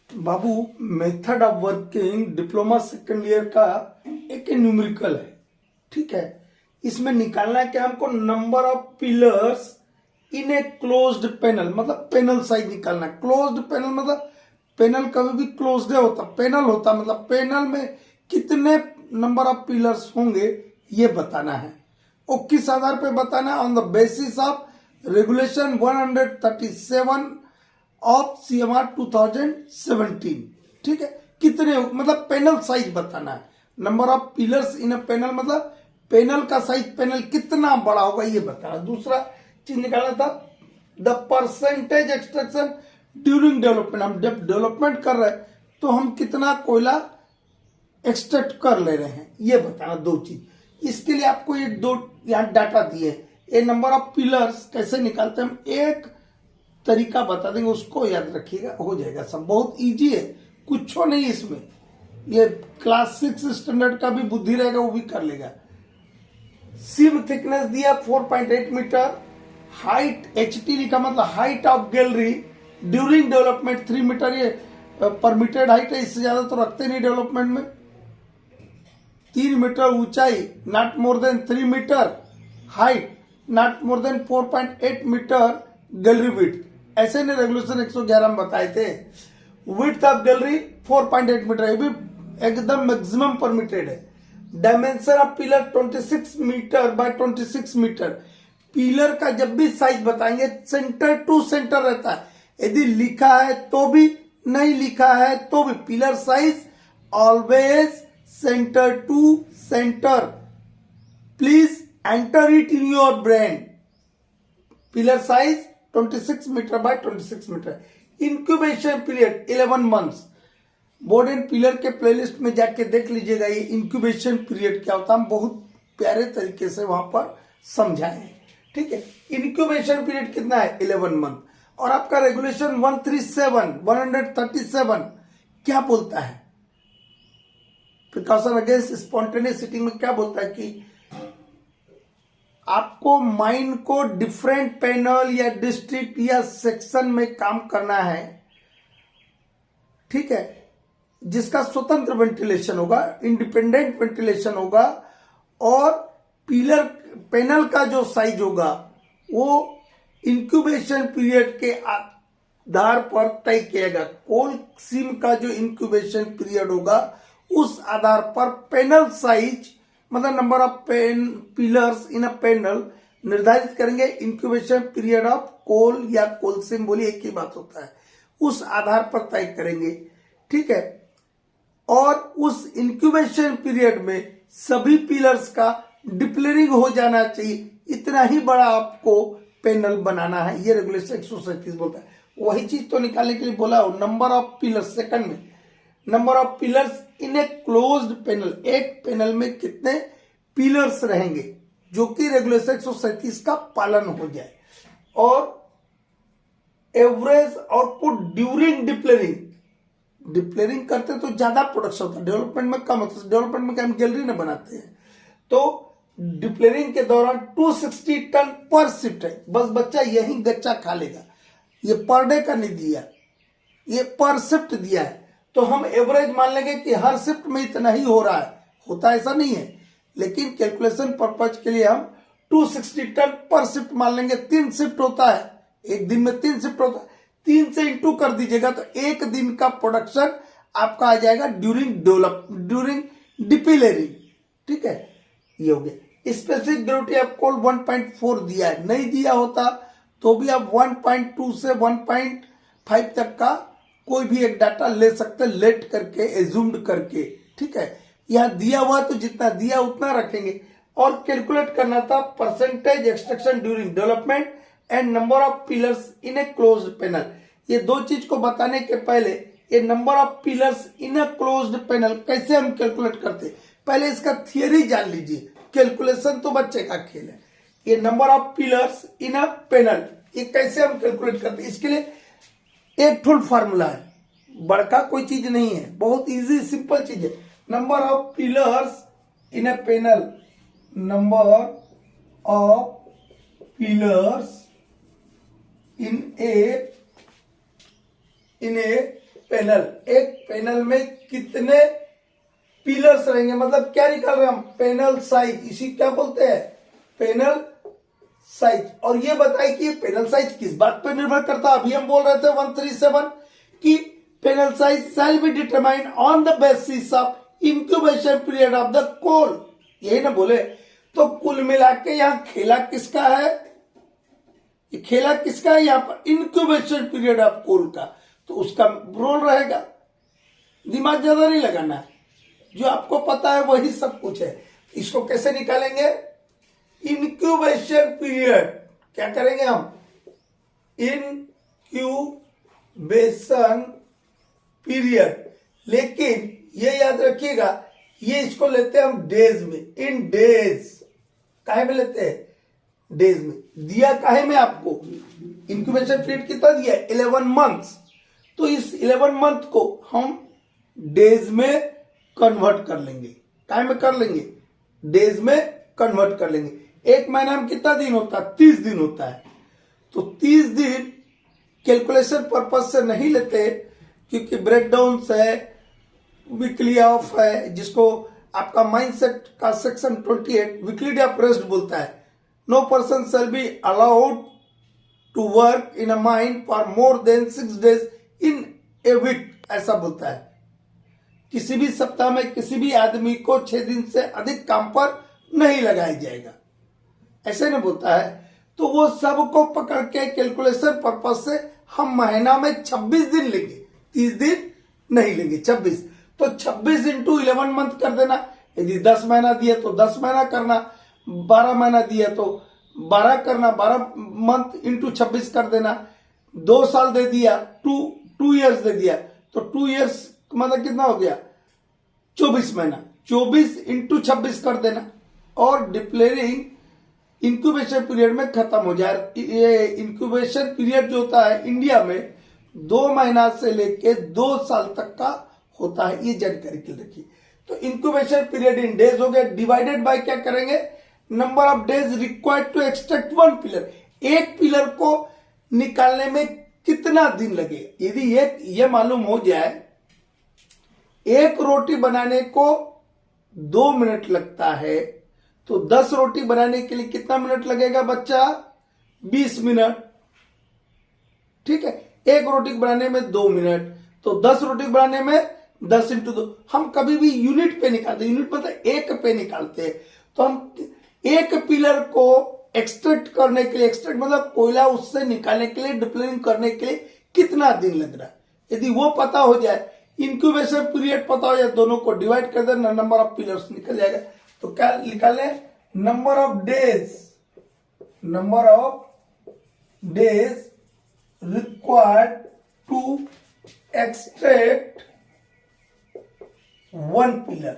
Babu, method of working diploma second year का एक numerical है। ठीक है, इसमें निकालना है कि हमको number of pillars in a closed panel, मतलब पैनल साइज निकालना है। क्लोज्ड पैनल मतलब पैनल कभी भी क्लोज्ड होता, पैनल होता मतलब पैनल में कितने नंबर ऑफ पिलर्स होंगे ये बताना है। और किस आधार पे बताना है? On the basis of regulation 137 of CMR 2017। ठीक है, कितने मतलब पैनल साइज बताना है। Number of pillars in a panel मतलब पैनल का साइज, पैनल कितना बड़ा होगा ये बताना। दूसरा चीज निकालना था the percentage extraction during development. हम जब डेवलपमेंट कर रहे हैं तो हम कितना कोयला एक्सट्रैक्ट कर ले रहे हैं ये बताना। दो चीज, इसके लिए आपको ये दो यहाँ डाटा दिए। ये नंबर ऑफ पिलर्स कैसे निकालते हैं हम एक तरीका बता देंगे, उसको याद रखिएगा, हो जाएगा सब। बहुत इजी है, कुछ नहीं इसमें। ये क्लास 6 स्टैंडर्ड का भी बुद्धि रहेगा वो भी कर लेगा। सीम थिकनेस दिया 4.8 मीटर, हाइट HT लिखा मतलब height of gallery during development 3 metre. ये परमिटेड हाइट है, इससे ज्यादा तो रखते नहीं डेवलपमेंट में। 3 मीटर ऊंचाई, not more than 3 metre height, not more than 4.8 metre gallery width. ऐसे ने रेगुलेशन 111 में बताए थे। विड्थ ऑफ गैलरी 4.8 मीटर, ये भी एकदम मैक्सिमम परमिटेड है। Dimension of pillar 26 metre by 26 metre. Pillar का जब भी साइज बताएंगे सेंटर टू सेंटर रहता है। यदि लिखा है तो भी, नहीं लिखा है तो भी, pillar size always centre to centre. Please enter it in your brain. Pillar size 26 metre by 26 metre. Incubation period 11 months. Board and pillar के प्लेलिस्ट में जाके देख लीजिएगा ये इंक्यूबेशन पीरियड क्या होता है। हम बहुत प्यारे तरीके से वहां पर समझाए हैं। ठीक है, इंक्यूबेशन पीरियड कितना है? 11 मंथ। और आपका रेगुलेशन 137 क्या बोलता है? प्रिकॉशन अगेंस्ट स्पॉन्टेनियस सीटिंग में क्या बोलता है कि आपको माइन को डिफरेंट पैनल या डिस्ट्रिक्ट या सेक्शन में काम करना है। ठीक है, जिसका स्वतंत्र वेंटिलेशन होगा, इंडिपेंडेंट वेंटिलेशन होगा, और पिलर पैनल का जो साइज होगा वो इंक्यूबेशन पीरियड के आधार पर तय किएगा। कोल सीम का जो इंक्यूबेशन पीरियड होगा उस आधार पर पैनल साइज मतलब number of pillars in a panel निर्धारित करेंगे। इंक्यूबेशन पीरियड ऑफ कोल या कोल सीम, बोलिए एक ही बात होता है, उस आधार पर तय करेंगे। ठीक है, और उस इंक्यूबेशन पीरियड में सभी पिलर्स का डिप्लेरिंग हो जाना चाहिए। इतना ही बड़ा आपको पैनल बनाना है, ये रेगुलेशन 137 बोलता है। वही चीज तो निकालने के लिए बोला हो। नंबर ऑफ पिलर्स सेकंड में, number of pillars in a closed panel, एक पैनल में कितने पिलर्स रहेंगे, जो कि रेगुलेशन 137 का पालन हो जाए। और एवरेज आउटपुट ड्यूरिंग डिप्लेरिंग, डिप्लेरिंग करते तो ज्यादा प्रोडक्शन होता है, डेवलपमेंट में कम होता है। डेवलपमेंट में क्या हम गैलरी न बनाते हैं, तो डिप्लेरिंग के दौरान 260 टन पर शिफ्ट है। बस बच्चा यही गच्चा खा लेगा, ये पर डे का नहीं दिया, ये पर शिफ्ट दिया है। तो हम एवरेज मान लेंगे कि हर शिफ्ट में इतना ही हो रहा है, होता ऐसा नहीं है, लेकिन कैलकुलेशन पर्पज के लिए हम 260 टन पर शिफ्ट मान लेंगे। 3 शिफ्ट होता है, एक दिन में 3 शिफ्ट होता है, 3 से इंटू कर दीजिएगा तो एक दिन का प्रोडक्शन आपका आ जाएगा ड्यूरिंग डिपिलरिंग। ठीक है, ये हो गया। स्पेसिफिक ग्रेविटी ऑफ कोल 1.4 दिया है, नहीं दिया होता तो भी आप 1.2 से 1.5 तक का कोई भी एक डाटा ले सकते, लेट करके, एज्यूम्ड करके। ठीक है, यहां दिया हुआ तो जितना दिया उतना रखेंगे। और कैलकुलेट करना था percentage extraction during development and number of pillars in a closed panel. ये दो चीज को बताने के पहले ये number of pillars in a closed panel कैसे हम कैलकुलेट करते, पहले इसका थियरी जान लीजिए। कैलकुलेशन तो बच्चे का खेल है। ये number of pillars in a panel ये कैसे हम कैलकुलेट करते हैं, इसके लिए एक फुल फार्मूला है, बड़का कोई चीज नहीं है, बहुत इजी सिंपल चीज है। Number of pillars in a panel, number of pillars in a panel, एक पैनल में कितने पिलर्स रहेंगे, मतलब क्या निकाल रहे हैं हम, पैनल साइज, इसी क्या बोलते हैं, पैनल साइज। और ये बताए कि पैनल साइज किस बात पर निर्भर करता है, अभी हम बोल रहे थे 137 कि panel size shall be determined on the basis of incubation period of the coal, यही ना बोले। तो कुल मिला के यहाँ खेला किसका है, खेला किसका है यहाँ पर, इंक्यूबेशन पीरियड ऑफ कोल का, तो उसका रोल रहेगा। दिमाग ज्यादा नहीं लगाना है, जो आपको पता है वही सब कुछ है। इसको कैसे निकालेंगे, इंक्यूबेशन पीरियड, क्या करेंगे हम, इंक्यूबेशन पीरियड, लेकिन ये याद रखिएगा ये इसको लेते हैं हम डेज में, इन डेज, काहे में लेते हैं, डेज में। दिया काहे में आपको, इंक्यूबेशन पीरियड कितना दिया, 11 मंथ्स, तो इस 11 मंथ को हम डेज में कन्वर्ट कर लेंगे, काहे में कर लेंगे, डेज में कन्वर्ट कर लेंगे। एक महीना में कितना दिन होता है, 30 दिन होता है, तो 30 दिन कैलकुलेशन पर्पज से नहीं लेते, क्योंकि ब्रेकडाउन है, वीकली ऑफ है, जिसको आपका माइंडसेट का section 28 weekly day off rest बोलता है। No person shall be allowed to work in a mine for more than 6 days in a week, ऐसा बोलता है। किसी भी सप्ताह में किसी भी आदमी को 6 दिन से अधिक काम पर नहीं लगाया जाएगा, ऐसे नहीं बोलता है। तो वो सबको पकड़ के कैलकुलेशन पर्पज से हम महीना में 26 दिन लेंगे, 30 दिन नहीं लेंगे, 26। तो 26 इंटू 11 मंथ कर देना, यदि 10 महीना दिया तो 10 महीना करना, 12 महीना दिया तो 12 करना, 12 मंथ इंटू 26 कर देना। 2 साल दे दिया, 2 ईयर्स दे दिया, तो 2 ईयर्स मतलब कितना हो गया, 24 महीना, 24 इंटू 26 कर देना, और डिक्लेयरिंग इंक्यूबेशन पीरियड में खत्म हो जाए। ये इंक्यूबेशन पीरियड जो होता है इंडिया में 2 महीना से लेके 2 साल तक का होता है, ये जानकारी के रखिए। तो इंक्यूबेशन पीरियड इन डेज हो गया, डिवाइडेड बाय क्या करेंगे, number of days required to extract 1 pillar, एक पिलर को निकालने में कितना दिन लगे। यदि ये मालूम हो जाए, एक रोटी बनाने को 2 मिनट लगता है, तो 10 रोटी बनाने के लिए कितना मिनट लगेगा बच्चा, 20 मिनट, ठीक है। एक रोटी बनाने में 2 मिनट, तो 10 रोटी बनाने में 10 इंटू 2, हम कभी भी यूनिट पे निकालते, यूनिट मतलब एक पे निकालते हैं। तो हम एक पिलर को एक्सट्रैक्ट करने के लिए, एक्सट्रैक्ट मतलब कोयला उससे निकालने के लिए, डिप्लेनिंग करने के लिए कितना दिन लग रहा है, यदि वो पता हो जाए, इंक्यूबेशन पीरियड पता हो जाए, दोनों को डिवाइड कर देना, नंबर ऑफ पिलर्स निकल जाएगा। तो क्या निकाले, number of days required to extract 1 pillar,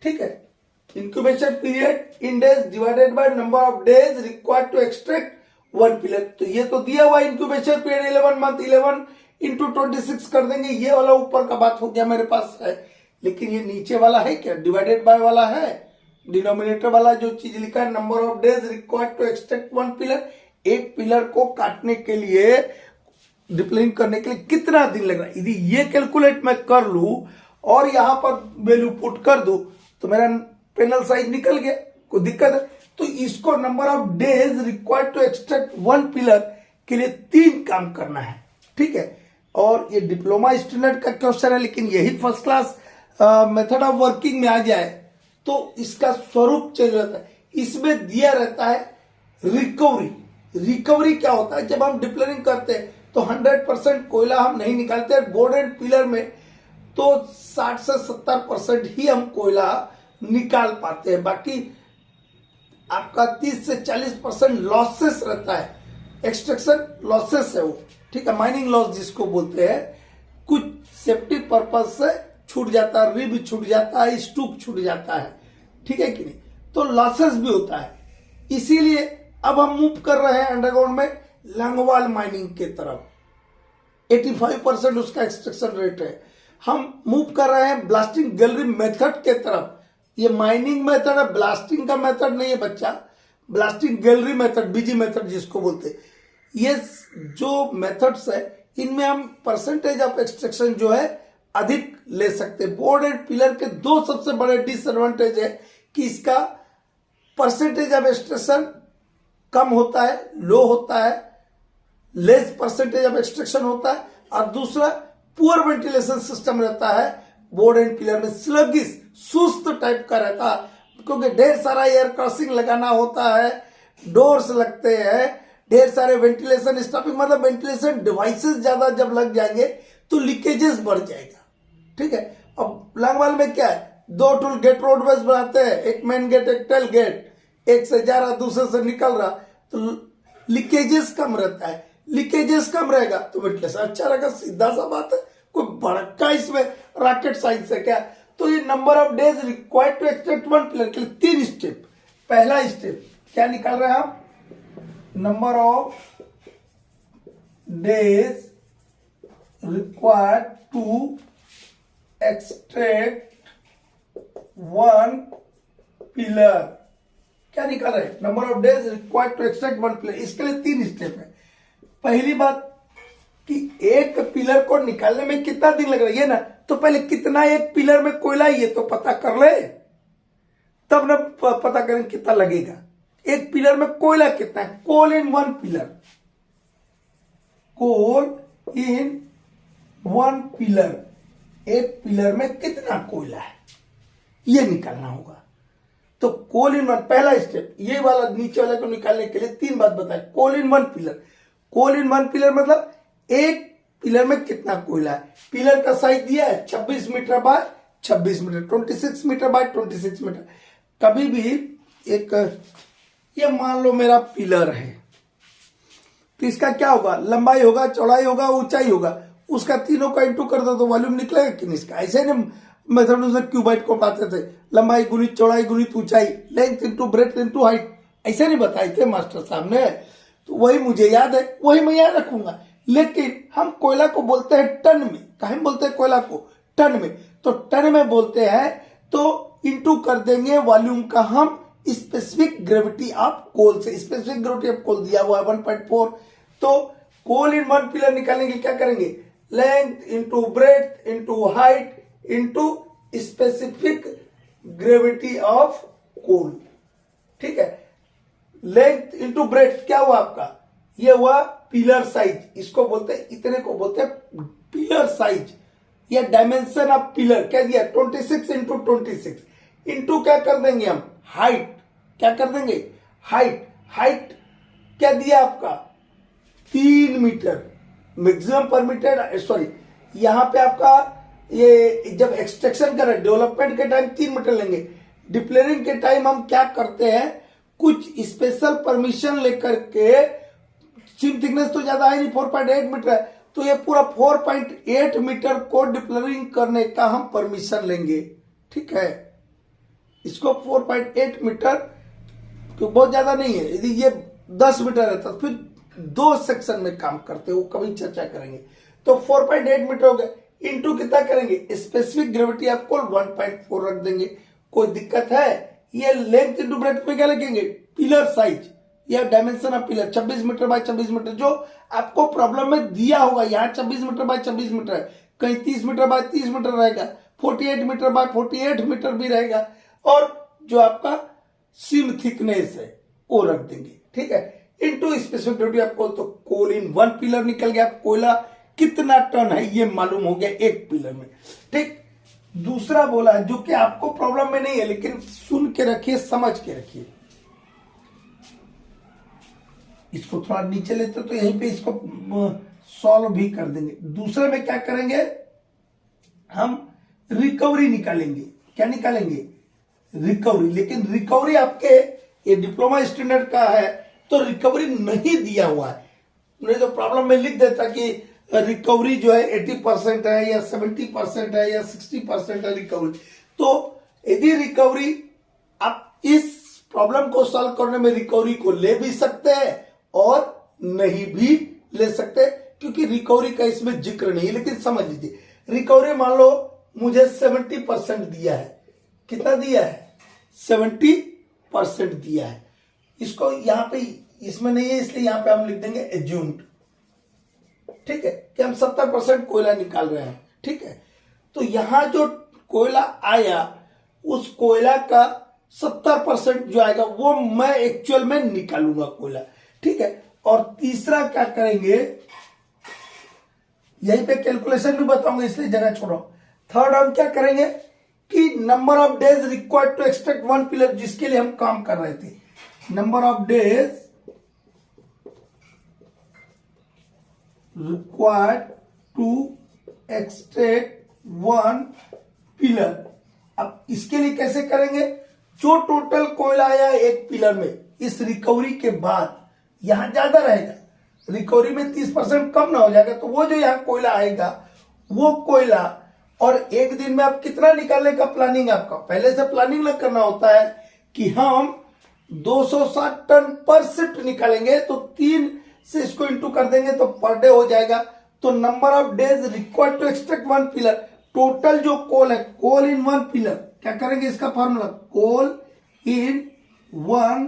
ठीक है। Incubation period in days divided by number of days required to extract 1 pillar. तो ये तो दिया हुआ इंक्यूबेशन पीरियड 11 मंथ, 11 इंटू 26 कर देंगे, ये वाला ऊपर का बात हो गया मेरे पास है। लेकिन ये नीचे वाला है क्या, डिवाइडेड बाय वाला है, डिनोमिनेटर वाला जो चीज लिखा है, number of days required to extract 1 pillar, एक पिलर को काटने के लिए, डिप्लेनिंग करने के लिए कितना दिन लग रहा है। यदि ये कैलकुलेट मैं कर लू और यहां पर वैल्यू पुट कर दू, तो मेरा पैनल साइज निकल गया, कोई दिक्कत है। तो इसको number of days required to extract 1 pillar के लिए 3 काम करना है, ठीक है। और ये डिप्लोमा स्टैंडर्ड का क्वेश्चन है, लेकिन यही first class method of working में आ जाए तो इसका स्वरूप चेंज होता है। इसमें दिया रहता है रिकवरी। रिकवरी क्या होता है, जब हम डिप्लेनिंग करते हैं तो 100% कोयला हम नहीं निकालते, बोर्ड एंड पिलर में तो 60 से 70% ही हम कोयला निकाल पाते हैं, बाकी आपका 30 से 40% लॉसेस रहता है, एक्सट्रैक्शन लॉसेस है वो, ठीक है, माइनिंग लॉस जिसको बोलते हैं। कुछ सेफ्टी पर्पज से छूट जाता है, रिब छूट जाता है, स्टूप छूट जाता है, ठीक है कि नहीं, तो लॉसेस भी होता है। इसीलिए अब हम मूव कर रहे हैं अंडरग्राउंड में लैंगवाल माइनिंग के तरफ, 85% उसका एक्सट्रैक्शन रेट है। हम मूव कर रहे हैं ब्लास्टिंग गैलरी मेथड के तरफ। ये माइनिंग मेथड है, ब्लास्टिंग का मेथड नहीं है बच्चा, ब्लास्टिंग गैलरी मेथड, बीजी मेथड जिसको बोलते हैं। ये जो मेथड्स है इनमें हम परसेंटेज ऑफ एक्सट्रैक्शन जो है अधिक ले सकते हैं। बोर्ड एंड पिलर के दो सबसे बड़े डिसएडवांटेज है कि इसका परसेंटेज ऑफ एक्सट्रैक्शन कम होता है, लो होता है, लेस परसेंटेज ऑफ एक्सट्रैक्शन होता है, और दूसरा पुअर वेंटिलेशन सिस्टम रहता है बोर्ड एंड पिलर में, स्लगिश सुस्त टाइप का रहता है, क्योंकि ढेर सारा एयर क्रॉसिंग लगाना होता है, डोर्स लगते हैं, ढेर सारे वेंटिलेशन स्टॉपिंग, मतलब वेंटिलेशन डिवाइसेस ज्यादा जब लग जाएंगे तो लीकेजेस बढ़ जाएगा। ठीक है। अब लांगवाल में क्या है, दो टूल गेट रोडवेज बनाते हैं, एक मेन गेट एक टेल गेट, एक से जा रहा दूसरे से निकल रहा, तो लीकेजेस कम रहता है। लीकेजेस कम रहेगा तो वेंटिलेशन अच्छा रहेगा, सीधा सा बात है, कोई बड़का इसमें रॉकेट साइंस है क्या। तो ये number of days required to extract one pillar के लिए 3 स्टेप। पहला स्टेप क्या निकाल रहे हैं हम, number of days required to extract one pillar, क्या निकाल रहे हैं, number of days required to extract one pillar. इसके लिए 3 स्टेप है। पहली बात कि एक पिलर को निकालने में कितना दिन लग रहा है, ये ना, तो पहले कितना एक पिलर में कोयला है ये तो पता कर ले, तब ना पता करें कितना लगेगा। एक पिलर में कोयला कितना है, coal in one pillar, coal in one pillar, एक पिलर में कितना कोयला है ये निकालना होगा। तो कोल इन वन पहला स्टेप, ये वाला नीचे वाले को निकालने के लिए 3 बात बताए। Coal in one pillar, coal in one pillar मतलब एक पिलर में कितना कोयला है। पिलर का साइज दिया है 26 metre by 26 metre, 26 metre by 26 metre. कभी भी एक, ये मान लो मेरा पिलर है, तो इसका क्या होगा, लंबाई होगा, चौड़ाई होगा, ऊंचाई होगा, उसका तीनों का इंटू कर दो तो वॉल्यूम निकलेगा कि नहीं इसका। ऐसे ना मैथमेटिक्स क्यूबाइट को पाते थे, लंबाई गुणित चौड़ाई गुणित ऊंचाई, length into breadth into height, ऐसे नहीं बताए थे मास्टर साहब ने। तो वही मुझे याद है, वही मैं याद रखूंगा। लेकिन हम कोयला को बोलते हैं टन में, कहीं बोलते हैं कोयला को टन में, तो टन में बोलते हैं तो इंटू कर देंगे वॉल्यूम का हम स्पेसिफिक ग्रेविटी ऑफ कोल से। स्पेसिफिक ग्रेविटी ऑफ कोल दिया हुआ है 1.4। तो कोल इन वन पिलर निकालने के लिए क्या करेंगे, length into breadth into height into specific gravity of coal. ठीक है, लेंथ इंटू ब्रेथ क्या हुआ आपका, ये हुआ पिलर साइज, इसको बोलते हैं, इतने को बोलते हैं पिलर साइज या डायमेंशन ऑफ पिलर। क्या दिया 26 इंटू 26 इंटू क्या कर देंगे हम, हाइट, क्या कर देंगे हाइट, हाइट क्या दिया आपका 3 मीटर मैक्सिमम परमिटेड, सॉरी यहां पे आपका ये जब एक्सट्रैक्शन कर रहे डेवलपमेंट के टाइम 3 मीटर लेंगे, डिप्लेयरिंग के टाइम हम क्या करते हैं, कुछ स्पेशल परमिशन लेकर के, सीम थिकनेस तो ज्यादा है नहीं 4.8 मीटर है, तो ये पूरा 4.8 मीटर को डिप्लेयरिंग करने का हम परमिशन लेंगे। ठीक है, इसको 4.8 मीटर तो बहुत ज्यादा नहीं है, यदि ये 10 मीटर है तो फिर 2 सेक्शन में काम करते हो, कभी चर्चा करेंगे। तो 4.8 मीटर हो गया, इंटू कितना करेंगे, स्पेसिफिक ग्रेविटी ऑफ कोल 1.4 रख देंगे। कोई दिक्कत है, ये लेंथ इंटू ब्रेथ में क्या लगेंगे, पिलर साइज या dimension of pillar 26 metre by 26 metre, जो आपको प्रॉब्लम में दिया होगा। यहाँ 26 मीटर बाय 26 मीटर है, कहीं 30 मीटर बाय 30 मीटर रहेगा, 48 मीटर बाय 48 मीटर भी रहेगा, और जो आपका सीम थिकनेस है वो रख देंगे। ठीक है, into specific gravity of coal, तो कोल इन वन पिलर निकल गया, कोयला कितना टन है ये मालूम हो गया एक पिलर में। ठीक, दूसरा बोला जो कि आपको प्रॉब्लम में नहीं है, लेकिन सुन के रखिए, समझ के रखिए, इसको थोड़ा नीचे लेते तो यहीं पे इसको सॉल्व भी कर देंगे। दूसरे में क्या करेंगे, हम रिकवरी निकालेंगे। क्या निकालेंगे, रिकवरी। लेकिन रिकवरी आपके ये डिप्लोमा स्टैंडर्ड का है तो रिकवरी नहीं दिया हुआ है, नहीं तो प्रॉब्लम में लिख देता कि रिकवरी जो है 80% है या 70% है या 60% है रिकवरी। तो यदि रिकवरी आप इस प्रॉब्लम को सॉल्व करने में रिकवरी को ले भी सकते हैं और नहीं भी ले सकते, क्योंकि रिकवरी का इसमें जिक्र नहीं है। लेकिन समझ लीजिए, रिकवरी मान लो मुझे 70% दिया है, कितना दिया है 70% दिया है, इसको यहां पे इसमें नहीं है इसलिए यहां पे हम लिख देंगे एज्यूम्ड। ठीक है, कि हम 70% कोयला निकाल रहे हैं। ठीक है, तो यहां जो कोयला आया उस कोयला का 70% जो आएगा वो मैं एक्चुअल में निकालूंगा कोयला। ठीक है, और तीसरा क्या करेंगे, यहीं पे कैलकुलेशन भी बताऊंगा इसलिए जगह छोड़ो। थर्ड हम क्या करेंगे कि number of days required to extract one pillar, जिसके लिए हम काम कर रहे थे, number of days required to extract one pillar. अब इसके लिए कैसे करेंगे, जो टोटल कोयला आया एक पिलर में, इस रिकवरी के बाद यहां ज्यादा रहेगा, रिकवरी में 30% कम ना हो जाएगा, तो वो जो यहाँ कोयला आएगा वो कोयला, और एक दिन में आप कितना निकालने का प्लानिंग, आपका पहले से प्लानिंग लग करना होता है कि हम 260 टन पर शिफ्ट निकालेंगे, तो 3 से इसको इंटू कर देंगे तो पर डे हो जाएगा। तो number of days required to extract one pillar, total जो कोल है, कोल इन वन पिलर, क्या करेंगे इसका formula, coal in one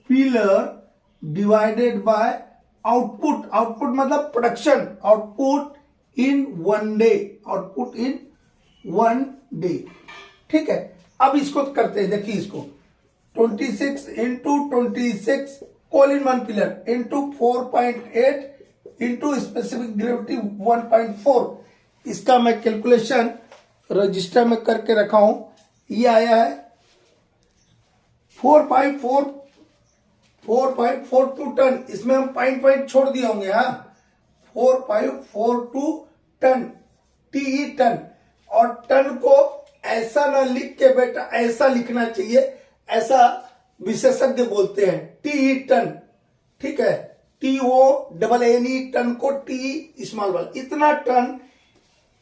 pillar divided by output, output मतलब production, output in one day, output in one day. ठीक है, अब इसको करते हैं, देखिए इसको 26 into 26 coal in one pillar into 4.8 into specific gravity 1.4, इसका मैं कैलकुलेशन रजिस्टर में करके रखा हूं। ये आया है 4542 टन, इसमें हम पॉइंट छोड़ दिए होंगे, हाँ 4542 टन, टी टन, और टन को ऐसा ना लिख के बेटा ऐसा लिखना चाहिए, ऐसा विशेषज्ञ बोलते हैं टी टन। ठीक है, TONNE टन को टी स्मॉल वाला, इतना टन,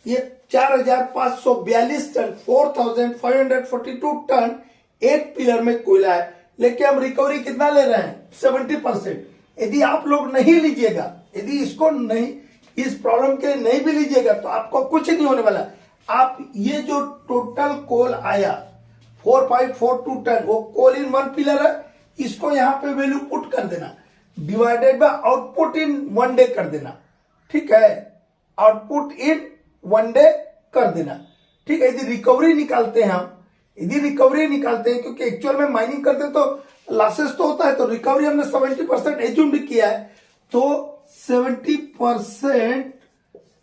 ये 4542 टन, 4542 टन एक पिलर में कोयला है। लेकिन हम रिकवरी कितना ले रहे हैं, 70%। यदि आप लोग नहीं लीजिएगा, यदि इसको नहीं, इस प्रॉब्लम के नहीं भी लीजिएगा, तो आपको कुछ नहीं होने वाला। आप ये जो टोटल कोल आया 4542 टन, वो कोल इन वन पिलर है, इसको यहां पे वैल्यू पुट कर देना, divided by output in one day कर देना। ठीक है, आउटपुट इन वन डे कर देना। ठीक है, यदि रिकवरी निकालते हैं हम, यदि रिकवरी निकालते हैं, क्योंकि एक्चुअल में माइनिंग करते तो लॉसेस तो होता है, तो रिकवरी हमने 70% एज्यूम किया है, तो 70%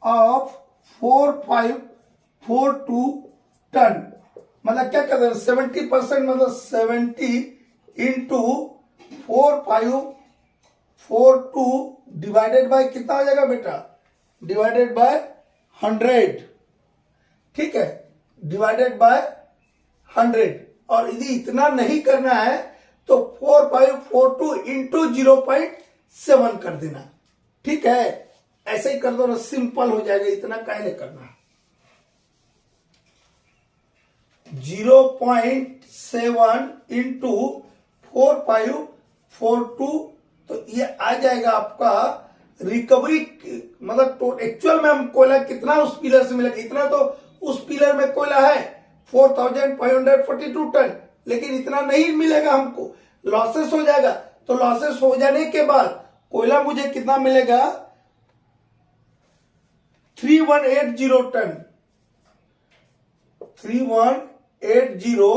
ऑफ 4542 टन मतलब क्या कर रहे हैं, 70% मतलब 70 इंटू 4542 डिवाइडेड बाय कितना हो जाएगा बेटा, डिवाइडेड बाय 100। ठीक है, डिवाइडेड बाय 100, और यदि इतना नहीं करना है तो 4542 इंटू 0.7 कर देना। ठीक है, ऐसे ही कर दो ना, सिंपल हो जाएगा, इतना काहे करना। 0.7 इंटू 4542, तो ये आ जाएगा आपका रिकवरी, मतलब एक्चुअल में हम कोयला कितना उस पिलर से मिलेगा, इतना तो उस पिलर में कोयला है 4542 टन, लेकिन इतना नहीं मिलेगा हमको, लॉसेस हो जाएगा। तो लॉसेस हो जाने के बाद कोयला मुझे कितना मिलेगा, 3180 टन, 3180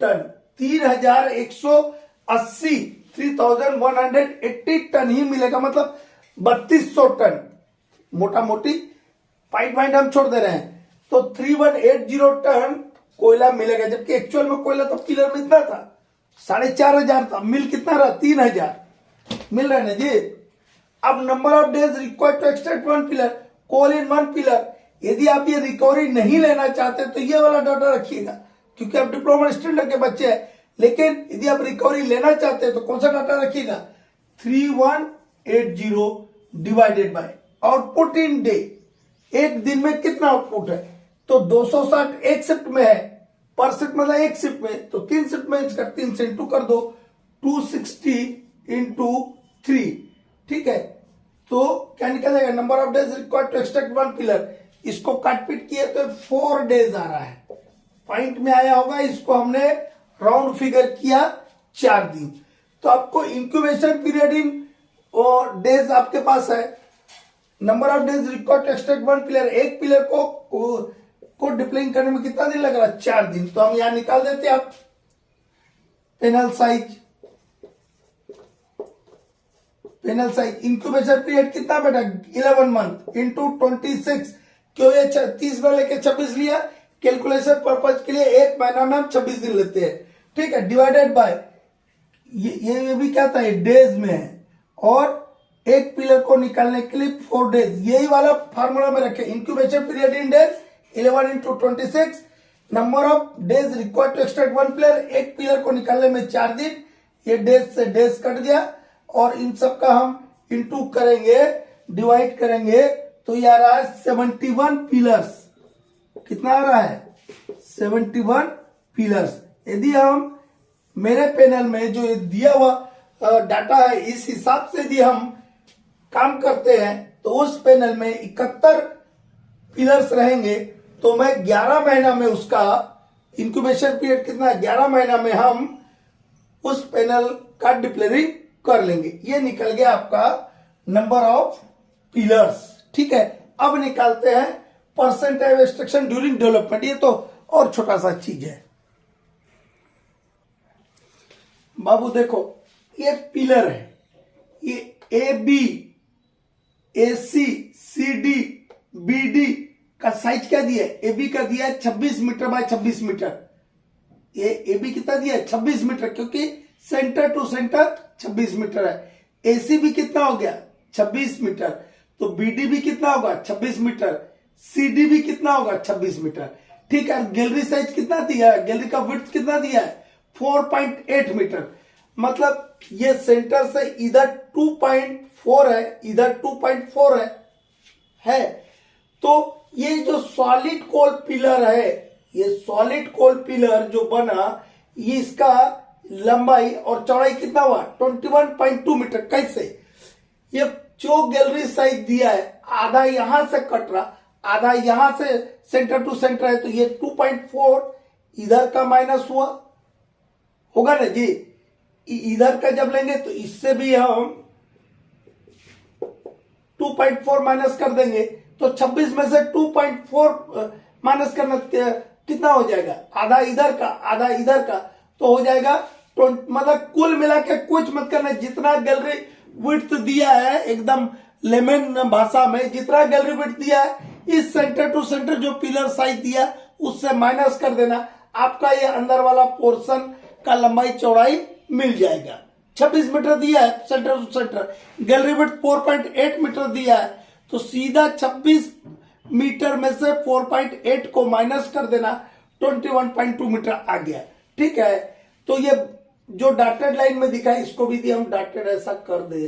टन, 3180, 3180 टन ही मिलेगा, मतलब 3200 टन, मोटा मोटी पॉइंट हम छोड़ दे रहे हैं। तो 3180 टन कोयला मिलेगा, जबकि एक्चुअल में कोयला तो पिलर में इतना था, 4500 था, मिल कितना रहा, 3000 मिल रहा है ना जी। अब number of days required to extract one pillar, coal in one pillar, यदि आप ये रिकवरी नहीं लेना चाहते तो ये वाला डाटा रखिएगा, क्योंकि आप डिप्लोमा स्टूडेंट के बच्चे हैं। लेकिन यदि आप रिकवरी लेना चाहते हैं तो कौन सा डाटा रखिएगा, 3180 divided by output in day, एक दिन में कितना आउटपुट है, तो 260 एक शिफ्ट में है, पर शिफ्ट मतलब एक शिफ्ट में, तो 3 शिफ्ट में इसका 3 से इंटू कर दो, 260 इंटू 3। ठीक है, तो क्या निकल जाएगा, number of days required to extract one pillar, इसको काट पीट किए तो 4 डेज आ रहा है, पॉइंट में आया होगा, इसको हमने राउंड फिगर किया 4 दिन। तो आपको इंक्यूबेशन पीरियड इन डेज आपके पास है, number of days required to extract one pillar, एक पिलर को डिप्लॉइंग करने में कितना दिन लग रहा है? 4 दिन। तो हम यहां निकाल देते हैं आप panel size. Panel size incubation period कितना बेटा? 11 मंथ इंटू 26, क्यों ये 30 में लेके 26 लिया? कैलकुलेशन पर्पज के लिए एक महीना में हम 26 दिन लेते हैं, ठीक है, डिवाइडेड बाय ये भी क्या था, ये डेज में है, और एक पिलर को निकालने के लिए 4 डेज, यही वाला फार्मूला में रखे। Incubation period in days 11 into 26, number of days required to extract one pillar, एक पिलर को निकालने में 4 दिन, ये डेज से डेज कट गया, और इन सब का हम इंटू करेंगे, डिवाइड करेंगे, तो ये आ रहा है 71 पिलर्स। कितना आ रहा है? 71 पिलर्स। यदि हम मेरे पैनल में जो दिया हुआ डाटा है इस हिसाब से यदि हम काम करते हैं तो उस पैनल में 71 पिलर्स रहेंगे, तो मैं 11 महीना में उसका इंक्यूबेशन पीरियड कितना है? 11 महीना में हम उस पैनल का डिप्लेरिंग कर लेंगे। ये निकल गया आपका नंबर ऑफ पिलर्स, ठीक है। अब निकालते हैं परसेंटेज एक्सट्रैक्शन ड्यूरिंग डेवलपमेंट। ये तो और छोटा सा चीज है बाबू। देखो ये पिलर है, ये A B, A C, C D, B D का साइज क्या दिया है? ए बी का दिया है 26 मीटर बाय 26 मीटर। ये ए बी कितना दिया है? 26 मीटर, क्योंकि सेंटर टू सेंटर 26 मीटर है। एसी भी कितना हो गया? 26 मीटर। तो बीडी भी कितना होगा? 26 मीटर। सीडी भी कितना होगा? 26 मीटर, ठीक है। गैलरी साइज कितना दिया है? गैलरी का विड्थ कितना दिया है? 4.8 मीटर। मतलब ये सेंटर से इधर 2.4 है, इधर 2.4 है। तो ये जो सॉलिड कोल पिलर है, ये सॉलिड कोल पिलर जो बना, ये इसका लंबाई और चौड़ाई कितना हुआ? 21.2 मीटर। कैसे? ये जो गैलरी साइज दिया है, आधा यहां से कट रहा, आधा यहां से सेंटर टू सेंटर है, तो ये 2.4 इधर का माइनस हुआ होगा ना जी। इधर का जब लेंगे तो इससे भी हम 2.4 माइनस कर देंगे, तो 26 में से 2.4 माइनस करना कितना हो जाएगा? आधा इधर का, आधा इधर का, तो हो जाएगा मतलब कुल मिला के कुछ मत करना, जितना गैलरी विड्थ दिया है एकदम लेमन भाषा में, जितना गैलरी विड्थ दिया है इस सेंटर टू सेंटर जो पिलर साइज दिया उससे माइनस कर देना, आपका ये अंदर वाला पोर्शन का लंबाई चौड़ाई मिल जाएगा। 26 मीटर दिया है centre to centre, gallery width 4.8 metre दिया है, तो सीधा 26 मीटर में से 4.8 को माइनस कर देना, 21.2 मीटर आ गया, ठीक है। तो ये जो डॉटेड लाइन में दिखा है इसको भी हम डॉटेड ऐसा कर दे,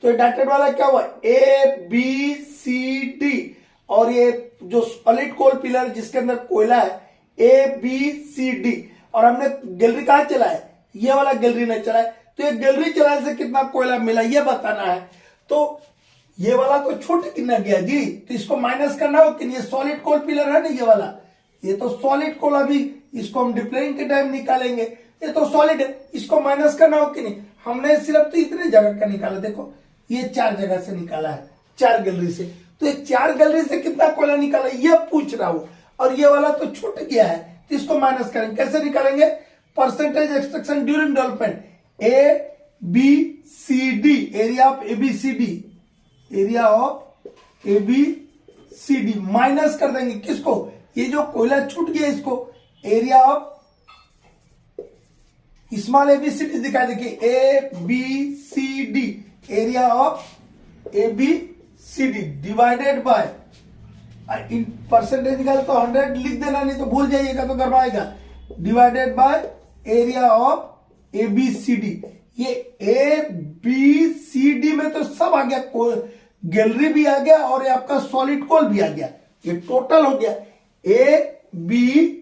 तो ये डॉटेड वाला क्या हुआ? ए बी सी डी, और ये जो सॉलिड कोल पिलर जिसके अंदर कोयला है ए बी सी डी, और हमने गैलरी कहां चला है? ये वाला गैलरी नहीं चला है, तो ये गैलरी चलाने से कितना कोयला मिला ये बताना है। तो ये वाला तो छोड़ कितना गया जी, तो इसको माइनस करना हो कि ये सॉलिड कोल पिलर है ना, ये वाला, ये तो सॉलिड कोल, अभी इसको हम डिप्लेइंग के टाइम निकालेंगे, ये तो सॉलिड है, इसको माइनस करना हो कि नहीं। हमने सिर्फ तो इतने जगह का निकाला, देखो ये 4 जगह से निकाला है, 4 गैलरी से, तो ये 4 गैलरी से कितना कोयला निकाला ये पूछ रहा हूं, और ये वाला तो छूट गया है, तो इसको माइनस करेंगे। कैसे निकालेंगे? Percentage extraction during development, A B C D, area of A B C D, area of A B C D minus कर देंगे किसको? ये जो कोयला छूट गया इसको, area of small A B C D दिखा, देखिए A B C D, area of A B C D divided by, in percentage निकाले तो 100 लिख देना, नहीं तो भूल जाइएगा तो गड़बड़ाएगा, divided by area of A B C D. ये ए बी सी डी में तो सब आ गया, गैलरी भी आ गया और ये आपका सॉलिड कोल भी आ गया, ये टोटल हो गया ए बी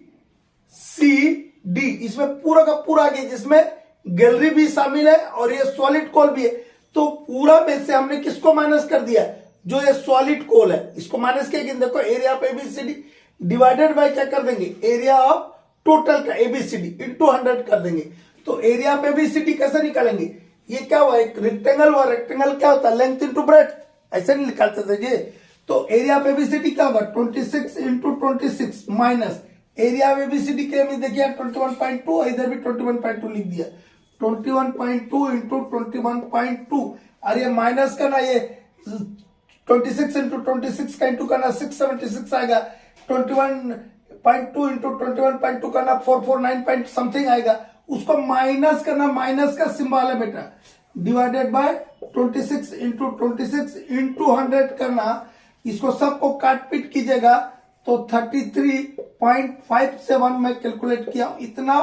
सी डी, इसमें पूरा का पूरा आ गया, जिसमें गैलरी भी शामिल है और ये सॉलिड कोल भी है। तो पूरा में से हमने किसको माइनस कर दिया? जो ये सॉलिड कोल है इसको माइनस किया। देखो area of ABCD divided by क्या कर देंगे? एरिया ऑफ टोटल का एबीसीडी इंटू 100 कर देंगे। तो एरिया ऑफ एबीसीडी कैसे निकालेंगे? ये क्या हुआ? एक रेक्टेंगल हुआ, रेक्टेंगल क्या होता है? लेंथ इंटू ब्रेथ, ऐसे नहीं निकालते थे ये। तो एरिया ऑफ एबीसीडी क्या होगा 26 into 26 minus area of ABCD के में देखिए 21.2, इधर भी 21.2 लिख दिया, 21.2 इंटू 21.2, और ये माइनस का ना ये 26 इंटू 26 का इंटू करना 676 आएगा, 21.2 इंटू 21.2 करना 449 पॉइंट समथिंग आएगा, उसको माइनस करना, माइनस का सिंबल है बेटा, डिवाइडेड बाय 26 इंटू 26 इंटू 100 करना, इसको सबको काट पीट कीजिएगा तो 33.57 में कैलकुलेट किया, इतना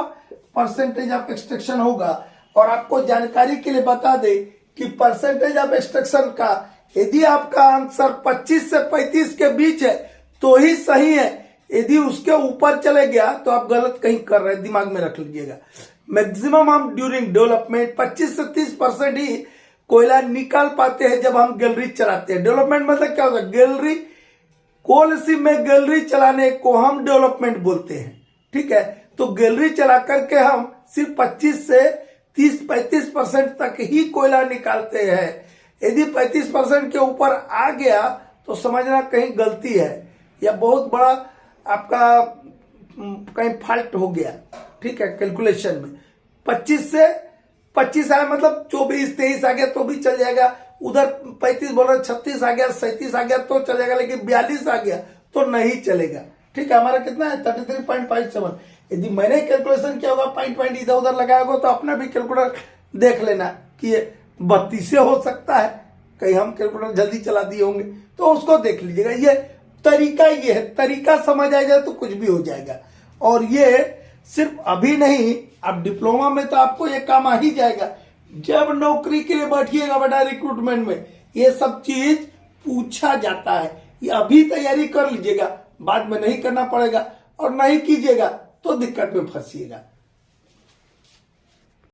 परसेंटेज ऑफ एक्सट्रैक्शन होगा। और आपको जानकारी के लिए बता दे कि परसेंटेज ऑफ एक्सट्रैक्शन का यदि आपका आंसर 25 से 35 के बीच है तो ही सही है, यदि उसके ऊपर चले गया तो आप गलत कहीं कर रहे हैं, दिमाग में रख लीजिएगा। मैक्सिमम हम ड्यूरिंग डेवलपमेंट 25 से 30% ही कोयला निकाल पाते हैं जब हम गैलरी चलाते हैं। डेवलपमेंट मतलब क्या होता है, गैलरी, कोल सीम में गैलरी चलाने को हम डेवलपमेंट बोलते हैं, ठीक है। तो गैलरी चला करके हम सिर्फ 25 से 30-35% तक ही कोयला निकालते हैं। यदि 35% के ऊपर आ गया तो समझना कहीं गलती है या बहुत बड़ा आपका कहीं फॉल्ट हो गया, ठीक है, कैलकुलेशन में। 25 से 25 आया मतलब 24-23 आ गया तो भी चल जाएगा, उधर 35 बोल रहे 36 आ गया, 37 आ गया तो चलेगा, लेकिन 42 आ गया तो नहीं चलेगा, ठीक है। हमारा कितना है 33.57। यदि मैंने कैलकुलेशन किया होगा पॉइंट इधर उधर लगाया होगा तो अपना भी कैलकुलेटर देख लेना कि ये 32 हो सकता है, कहीं हम कैलकुलेटर जल्दी चला दिए होंगे तो उसको देख लीजिएगा। ये तरीका, ये है तरीका, समझ आ जाए तो कुछ भी हो जाएगा। और ये सिर्फ अभी नहीं, अब डिप्लोमा में तो आपको ये काम आ ही जाएगा। जब नौकरी के लिए बैठिएगा बेटा रिक्रूटमेंट में, ये सब चीज पूछा जाता है। ये अभी तैयारी कर लीजिएगा, बाद में नहीं करना पड़ेगा, और नहीं कीजिएगा तो दिक्कत में फंसिएगा।